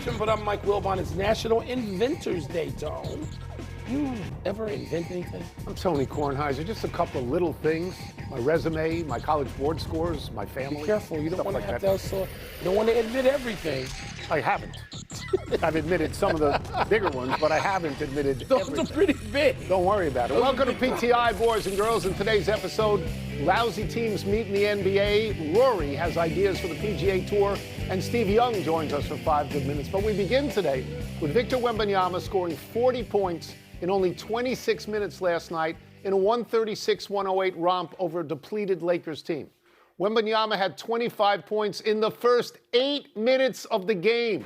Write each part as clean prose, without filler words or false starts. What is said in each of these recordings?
Interruption, but I'm Mike Wilbon. It's National Inventors Day, Tone. You ever invent anything? I'm Tony Kornheiser. Just a couple of little things. My resume, my college board scores, my family. Be careful. You don't want to like have that. you don't want to admit everything. I haven't. I've admitted some of the bigger ones, but I haven't admitted Those everything. are pretty big. Don't worry about it. Welcome to PTI, boys and girls. In today's episode, lousy teams meet in the NBA. Rory has ideas for the PGA Tour, and Steve Young joins us for 5 good minutes. But we begin today with Victor Wembanyama scoring 40 points in only 26 minutes last night in a 136-108 romp over a depleted Lakers team. Wembanyama had 25 points in the first 8 minutes of the game.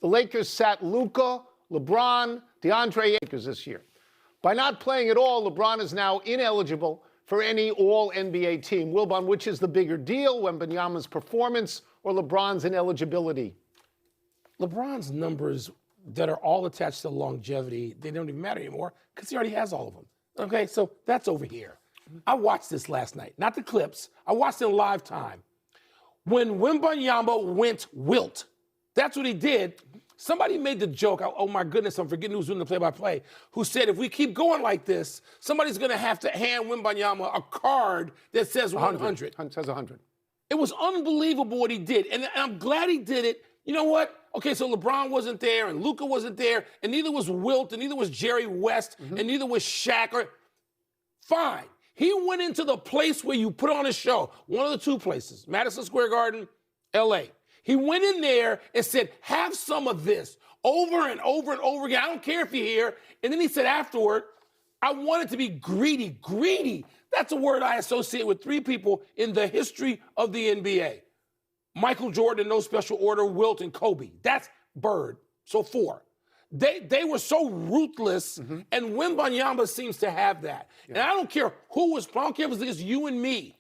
The Lakers sat Luka, LeBron, DeAndre Lakers this year. By not playing at all, LeBron is now ineligible for any All-NBA team. Wilbon, which is the bigger deal, Wembanyama's performance or LeBron's ineligibility? LeBron's numbers that are all attached to longevity, they don't even matter anymore because he already has all of them. Okay, so that's over here. I watched this last night, not the clips. I watched it in live time. When Wembanyama went wilt, that's what he did. Somebody made the joke, oh my goodness, I'm forgetting who's doing the play-by-play, who said if we keep going like this, somebody's going to have to hand Wembanyama a card that says 100. It says 100. It was unbelievable what he did, and I'm glad he did it. You know what? Okay, so LeBron wasn't there, and Luka wasn't there, and neither was Wilt, and neither was Jerry West, and neither was Shaq. Fine. He went into the place where you put on a show, one of the two places, Madison Square Garden, L.A. He went in there and said, have some of this over and over and over again. I don't care if you're here. And then he said afterward, I want it to be greedy. Greedy. That's a word I associate with 3 people in the history of the NBA. Michael Jordan in no special order, Wilt, and Kobe. That's Bird. So 4. They were so ruthless, and Wembanyama seems to have that. Yeah. And I don't care who was, I don't care if it's you and me.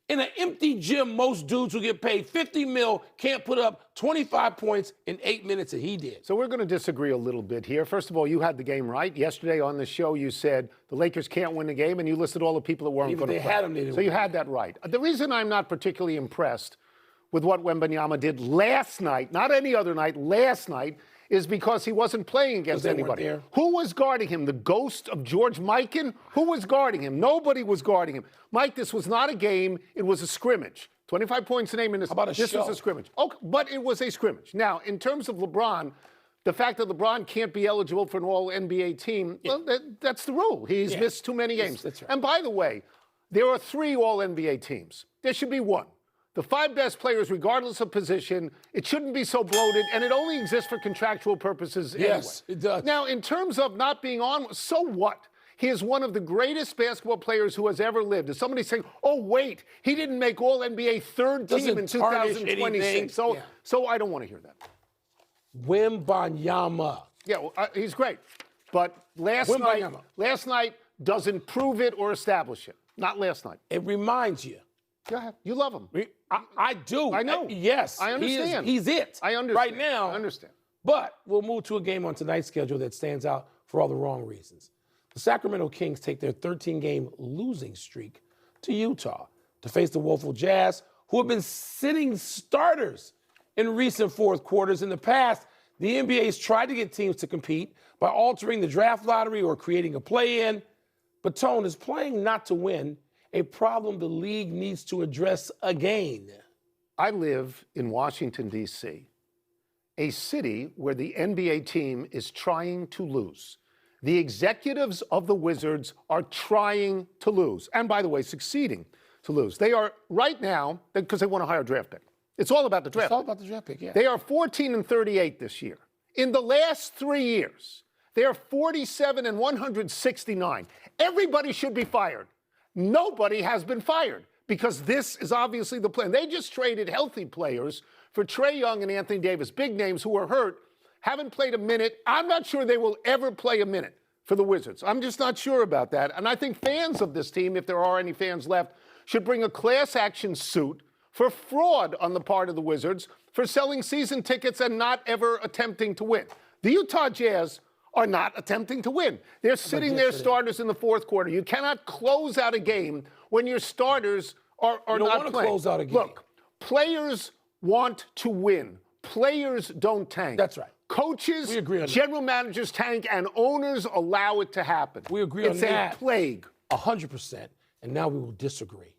In an empty gym, most dudes who get paid $50 million can't put up 25 points in 8 minutes that he did. So we're going to disagree a little bit here. First of all, you had the game right. Yesterday on the show, you said the Lakers can't win the game, and you listed all the people that weren't going to play. Had them, they so you had that right. The reason I'm not particularly impressed with what Wembanyama did last night, not any other night, last night, is because he wasn't playing against anybody. Who was guarding him? The ghost of George Mikan? Who was guarding him? Nobody was guarding him. Mike, this was not a game. It was a scrimmage. 25 points in 8 minutes. How about this was a scrimmage. Okay, but it was a scrimmage. Now, in terms of LeBron, the fact that LeBron can't be eligible for an All-NBA team, well, that's the rule. He's missed too many games. That's right. And by the way, there are 3 All-NBA teams. There should be 1. The 5 best players, regardless of position, it shouldn't be so bloated, and it only exists for contractual purposes anyway. Yes, it does. Now, in terms of not being on, so what? He is one of the greatest basketball players who has ever lived. Is somebody saying, oh, wait, he didn't make All-NBA third team in 2026. So I don't want to hear that. Wembanyama. Yeah, well, he's great. But last night doesn't prove it or establish it. Not last night. It reminds you. Go ahead. You love him. I do. I know. Yes. I understand. He's it. I understand. Right now. I understand. But we'll move to a game on tonight's schedule that stands out for all the wrong reasons. The Sacramento Kings take their 13-game losing streak to Utah to face the woeful Jazz, who have been sitting starters in recent fourth quarters. In the past, the NBA has tried to get teams to compete by altering the draft lottery or creating a play-in. But Tone, is playing not to win a problem the league needs to address again? I live in Washington, D.C., a city where the NBA team is trying to lose. The executives of the Wizards are trying to lose. And by the way, succeeding to lose. They are right now, because they want a higher draft pick. It's all about the draft pick. It's all about the draft pick, yeah. They are 14-38 this year. In the last 3 years, they are 47-169. Everybody should be fired. Nobody has been fired because this is obviously the plan. They just traded healthy players for Trae Young and Anthony Davis, big names who are hurt, haven't played a minute. I'm not sure they will ever play a minute for the Wizards. I'm just not sure about that. And I think fans of this team, if there are any fans left, should bring a class action suit for fraud on the part of the Wizards for selling season tickets and not ever attempting to win. The Utah Jazz are not attempting to win. They're sitting their starters in the fourth quarter. You cannot close out a game when your starters are not playing. You don't want to close out a game. Look, players want to win. Players don't tank. That's right. Coaches, We agree on general managers tank, and owners allow it to happen. We agree on that. It's a plague. 100%. And now we will disagree.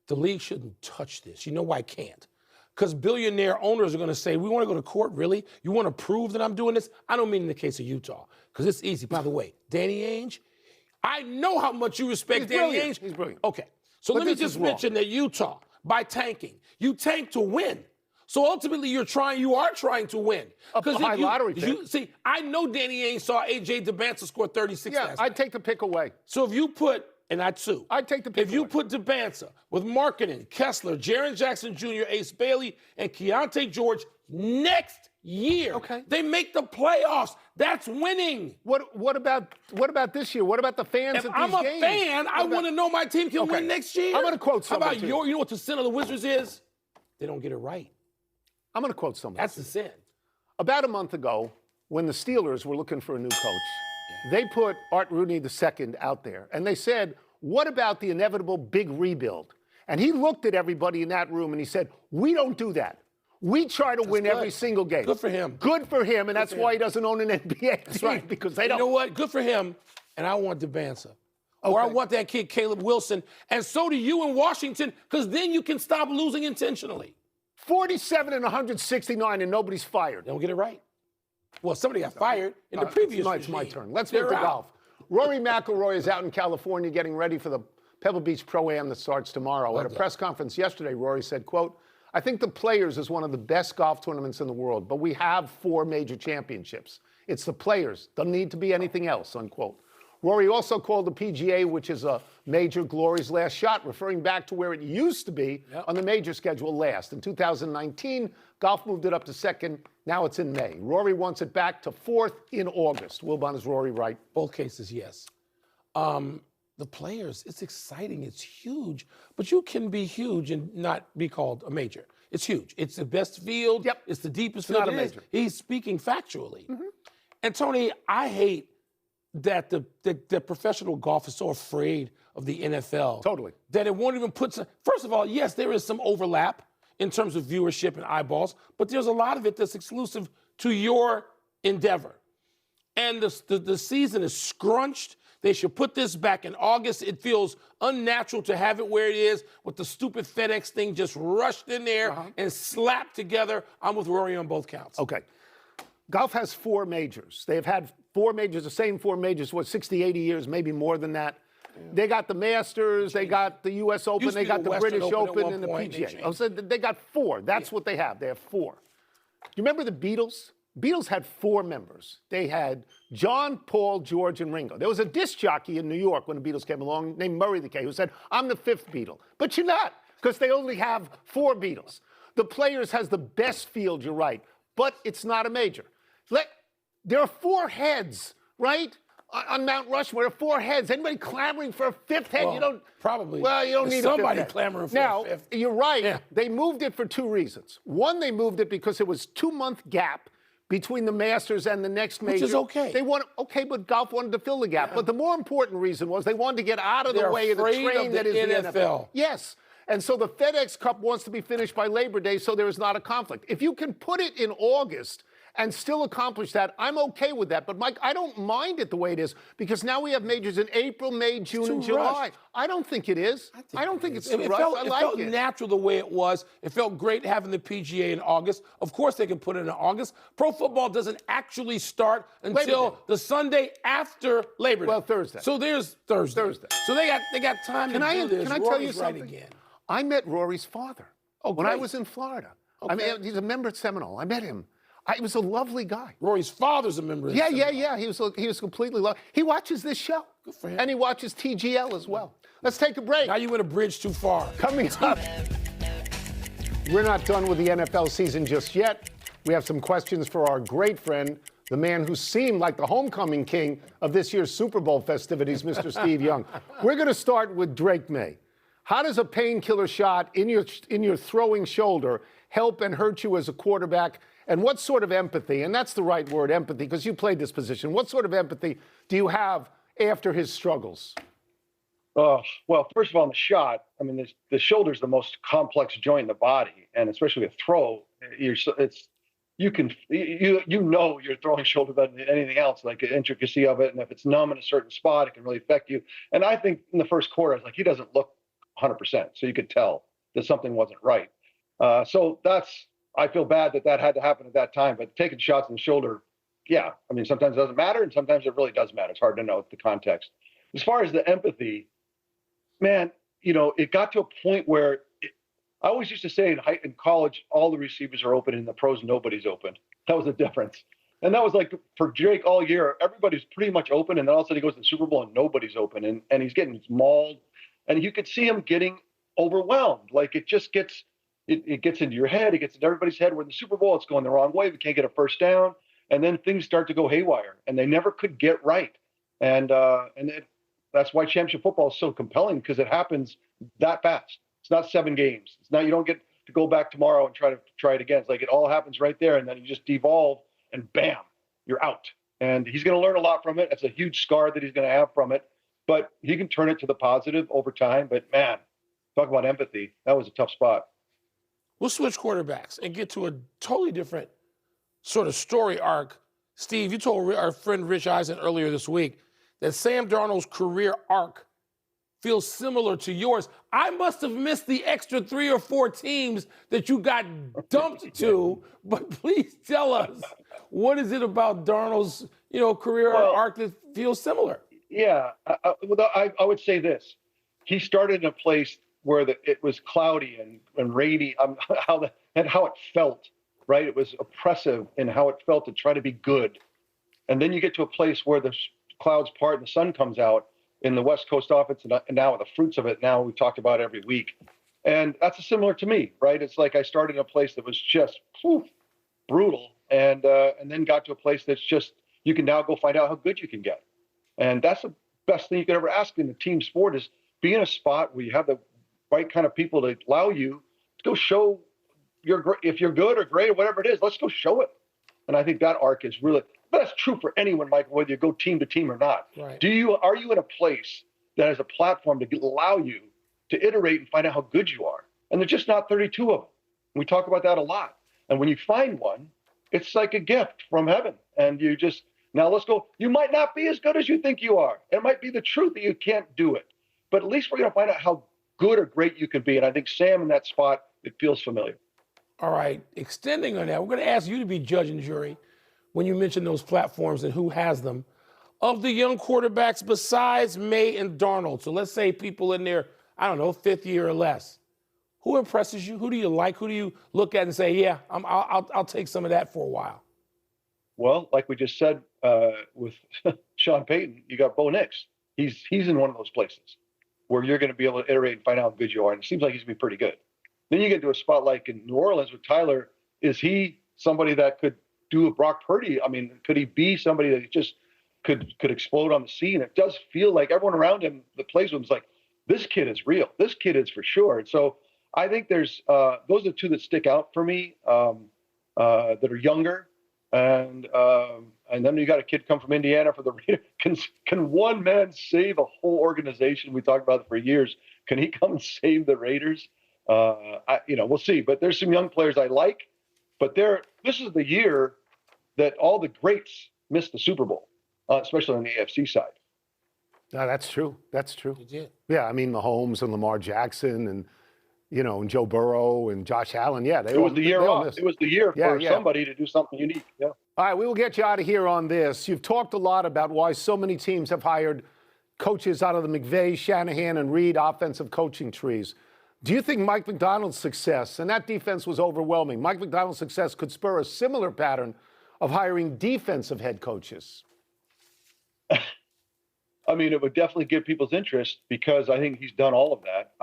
The league shouldn't touch this. You know why it can't? Because billionaire owners are going to say, we want to go to court, really? You want to prove that I'm doing this? I don't mean in the case of Utah, because it's easy. By the way, Danny Ainge, I know how much you respect Danny Ainge. He's brilliant. Okay, so let me just mention that Utah, by tanking, you tank to win. So ultimately, you are trying to win. A high lottery pick. See, I know Danny Ainge saw A.J. DeBanza score 36 last night. I'd take the pick away. So if you put, and I too. I'd take the pick If you put DeBanza with Marketing, Kessler, Jaren Jackson Jr., Ace Bailey, and Keontae George next year, they make the playoffs. That's winning. What about this year? What about the fans If at I'm these a games? fan, I want to know my team can win next year. I'm going to quote How somebody. about you know what the sin of the Wizards is? They don't get it right. I'm going to quote somebody. That's the sin. About a month ago, when the Steelers were looking for a new coach, they put Art Rooney II out there, and they said, what about the inevitable big rebuild? And he looked at everybody in that room and he said, we don't do that. We try to win every single game. Good for him. Good for him, and that's why he doesn't own an NBA team, because they don't. You know what? Good for him, and I want DeBanza. Or I want that kid, Caleb Wilson, and so do you in Washington, because then you can stop losing intentionally. 47 and 169, and nobody's fired. They don't get it right. Well, somebody got fired in the previous regime. It's my turn. Let's move to golf. Rory McIlroy is out in California getting ready for the Pebble Beach Pro-Am that starts tomorrow. At a press conference yesterday, Rory said, quote, I think the Players is one of the best golf tournaments in the world, but we have 4 major championships. It's the Players. Doesn't need to be anything else, unquote. Rory also called the PGA, which is a major, glory's last shot, referring back to where it used to be on the major schedule last. In 2019, golf moved it up to second. Now it's in May. Rory wants it back to 4th in August. Wilbon, is Rory right? Both cases, yes. The Players, it's exciting. It's huge. But you can be huge and not be called a major. It's huge. It's the best field. Yep. It's the deepest field. Not a major. He's speaking factually. And, Tony, I hate that the professional golf is so afraid of the NFL. Totally. That it won't even put some. First of all, yes, there is some overlap in terms of viewership and eyeballs, but there's a lot of it that's exclusive to your endeavor. And the season is scrunched. They should put this back in August. It feels unnatural to have it where it is with the stupid FedEx thing just rushed in there and slapped together. I'm with Rory on both counts. Okay. Golf has 4 majors. They've had 4 majors, the same 4 majors, 60, 80 years, maybe more than that. They got the Masters, they got the U.S. Open, they got the British Open and the PGA. Oh, so they got 4. That's what they have. They have 4. You remember the Beatles? Beatles had 4 members. They had John, Paul, George, and Ringo. There was a disc jockey in New York when the Beatles came along named Murray the K, who said, I'm the 5th Beatle. But you're not, because they only have 4 Beatles. The Players has the best field, you're right, but it's not a major. There are 4 heads, right? On Mount Rushmore, there are 4 heads. Anybody clamoring for a 5th head? Well, you don't. Probably. Well, you don't need somebody a 5th head. clamoring for now, a 5th. You're right. Yeah. They moved it for 2 reasons. One, they moved it because it was 2-month gap between the Masters and the next major. Which is okay. They wanted, but golf wanted to fill the gap. But the more important reason was they wanted to get out of the way of the train that is the NFL. Yes. And so the FedEx Cup wants to be finished by Labor Day, so there is not a conflict. If you can put it in August and still accomplish that, I'm okay with that. But, Mike, I don't mind it the way it is, because now we have majors in April, May, June, and July. I don't think it is. I don't think it's too rushed. I like it. It felt natural the way it was. It felt great having the PGA in August. Of course they can put it in August. Pro football doesn't actually start until the Sunday after Labor Day. Well, Thursday. So there's Thursday. So they got time to do this. Can I tell you something? Right again. I met Rory's father when I was in Florida. Okay. I mean, he's a member at Seminole. I met him. He was a lovely guy. Rory's father's a member. Yeah. He was completely lovely. He watches this show. Good for him. And he watches TGL as well. Let's take a break. Now you went a bridge too far. Coming up, we're not done with the NFL season just yet. We have some questions for our great friend, the man who seemed like the homecoming king of this year's Super Bowl festivities, Mr. Steve Young. We're going to start with Drake May. How does a painkiller shot in your throwing shoulder help and hurt you as a quarterback? And what sort of empathy, and that's the right word, empathy, because you played this position, what sort of empathy do you have after his struggles? Well, first of all, the shot, I mean, the shoulder's the most complex joint in the body, and especially a throw, it's you know you're throwing shoulder better than anything else, like the intricacy of it, and if it's numb in a certain spot, it can really affect you. And I think in the first quarter, I was like, he doesn't look 100%, so you could tell that something wasn't right. So I feel bad that had to happen at that time. But taking shots in the shoulder, yeah, I mean, sometimes it doesn't matter, and sometimes it really does matter. It's hard to know the context. As far as the empathy, man, it got to a point where I always used to say in college, all the receivers are open, and in the pros, nobody's open. That was the difference. And that was like for Drake all year, everybody's pretty much open, and then all of a sudden he goes to the Super Bowl and nobody's open, and he's getting mauled, and you could see him getting overwhelmed. Like it just gets it gets into your head, it gets into everybody's head. We're in the Super Bowl, it's going the wrong way, we can't get a first down, and then things start to go haywire, and they never could get right. And that's why championship football is so compelling, because it happens that fast. It's not 7 games. It's not, you don't get to go back tomorrow and try it again. It's like it all happens right there, and then you just devolve, and bam, you're out. And he's going to learn a lot from it. It's a huge scar that he's going to have from it, but he can turn it to the positive over time. But man, talk about empathy. That was a tough spot. We'll switch quarterbacks and get to a totally different sort of story arc. Steve, you told our friend Rich Eisen earlier this week that Sam Darnold's career arc feels similar to yours. I must have missed the extra 3 or 4 teams that you got dumped to, but please tell us, what is it about Darnold's career arc that feels similar? Yeah, I would say this. He started in a place where it was cloudy and rainy, how it felt, right? It was oppressive in how it felt to try to be good. And then you get to a place where the clouds part and the sun comes out in the West Coast offense, and now the fruits of it, now we talk about every week. And that's similar to me, right? It's like I started in a place that was just brutal, and then got to a place that's just, you can now go find out how good you can get. And that's the best thing you could ever ask in the team sport, is be in a spot where you have the right kind of people to allow you to go show if you're good or great or whatever it is, let's go show it. And I think that arc is really, but that's true for anyone, Michael, whether you go team to team or not. Right. Are you in a place that has a platform to allow you to iterate and find out how good you are? And there's just not 32 of them. We talk about that a lot. And when you find one, it's like a gift from heaven. And you just, now let's go. You might not be as good as you think you are. It might be the truth that you can't do it. But at least we're going to find out how good or great you can be. And I think Sam in that spot, it feels familiar. All right, extending on that, we're going to ask you to be judge and jury when you mention those platforms and who has them. Of the young quarterbacks besides May and Darnold, so let's say people in their, 5th year or less, who impresses you? Who do you like? Who do you look at and say, yeah, I'll take some of that for a while? Well, like we just said with Sean Payton, you got Bo Nix. He's in one of those places where you're going to be able to iterate and find out how good you are, and it seems like he's going to be pretty good. Then you get to a spot like in New Orleans with Tyler. Is he somebody that could do a Brock Purdy? I mean, could he be somebody that just could explode on the scene? It does feel like everyone around him that plays with him is like, this kid is real. This kid is for sure. And so I think there's those are the 2 that stick out for me that are younger. And then you got a kid come from Indiana for the Raiders. Can one man save a whole organization? We talked about it for years. Can he come and save the Raiders? We'll see. But there's some young players I like. But this is the year that all the greats missed the Super Bowl, especially on the AFC side. No, that's true. That's true. Yeah. Yeah, I mean, Mahomes and Lamar Jackson and, and Joe Burrow and Josh Allen. Yeah, it was the year off. It was the year for somebody to do something unique. Yeah. All right, we will get you out of here on this. You've talked a lot about why so many teams have hired coaches out of the McVay, Shanahan, and Reed offensive coaching trees. Do you think Mike Macdonald's success, and that defense was overwhelming, Mike Macdonald's success could spur a similar pattern of hiring defensive head coaches? I mean, it would definitely get people's interest because I think he's done all of that.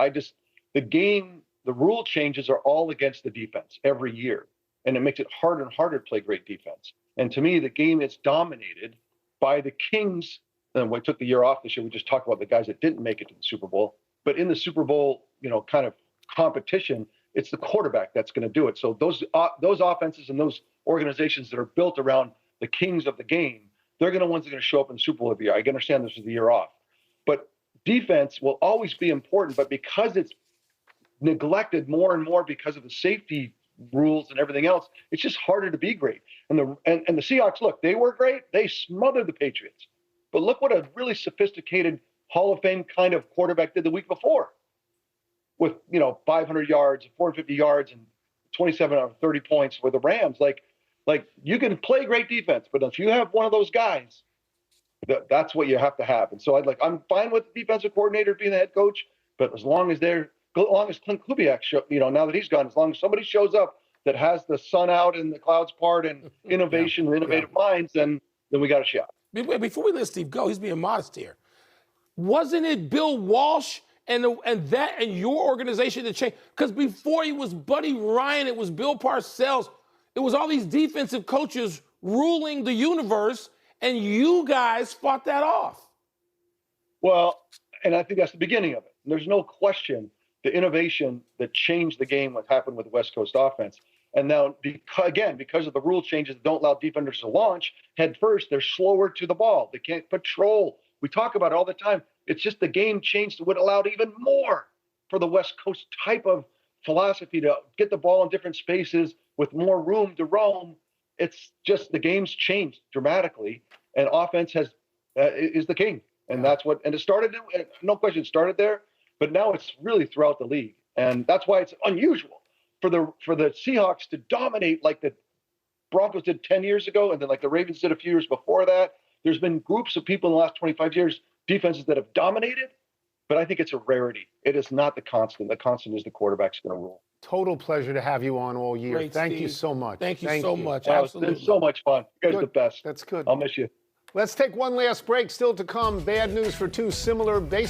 The rule changes are all against the defense every year, and it makes it harder and harder to play great defense. And to me, the game is dominated by the Kings. And we took the year off this year. We just talked about the guys that didn't make it to the Super Bowl. But in the Super Bowl, kind of competition, it's the quarterback that's going to do it. So those offenses and those organizations that are built around the kings of the game, they're going to ones that are going to show up in the Super Bowl every year. I understand this is the year off, but defense will always be important. But because it's neglected more and more because of the safety rules and everything else, it's just harder to be great. And the Seahawks, look, they were great. They smothered the Patriots. But look what a really sophisticated Hall of Fame kind of quarterback did the week before with, 500 yards, 450 yards, and 27 out of 30 points for the Rams. Like you can play great defense, but if you have one of those guys, that's what you have to have. And so I'm fine with the defensive coordinator being the head coach, but as long as Clint Kubiak, now that he's gone, as long as somebody shows up that has the sun out and the clouds part and innovation and innovative minds, then we got a shot. Before we let Steve go, he's being modest here. Wasn't it Bill Walsh and your organization that changed? Because before it was Buddy Ryan, it was Bill Parcells. It was all these defensive coaches ruling the universe, and you guys fought that off. Well, and I think that's the beginning of it. There's no question the innovation that changed the game, what happened with the West Coast offense. And now, because of the rule changes that don't allow defenders to launch head first, they're slower to the ball. They can't patrol. We talk about it all the time. It's just the game changed to what allowed even more for the West Coast type of philosophy to get the ball in different spaces with more room to roam. It's just the game's changed dramatically, and offense is the king. And that's what, and it started, no question, it started there, but now it's really throughout the league. And that's why it's unusual for the Seahawks to dominate like the Broncos did 10 years ago, and then like the Ravens did a few years before that. There's been groups of people in the last 25 years, defenses that have dominated, but I think it's a rarity. It is not the constant. The constant is the quarterback's going to rule. Total pleasure to have you on all year. Great, Thank Steve. you so much. Thank you so much. Wow, Absolutely. it's been so much fun. You guys are the best. That's good. I'll miss you. Let's take one last break. Still to come, bad news for two similar baseball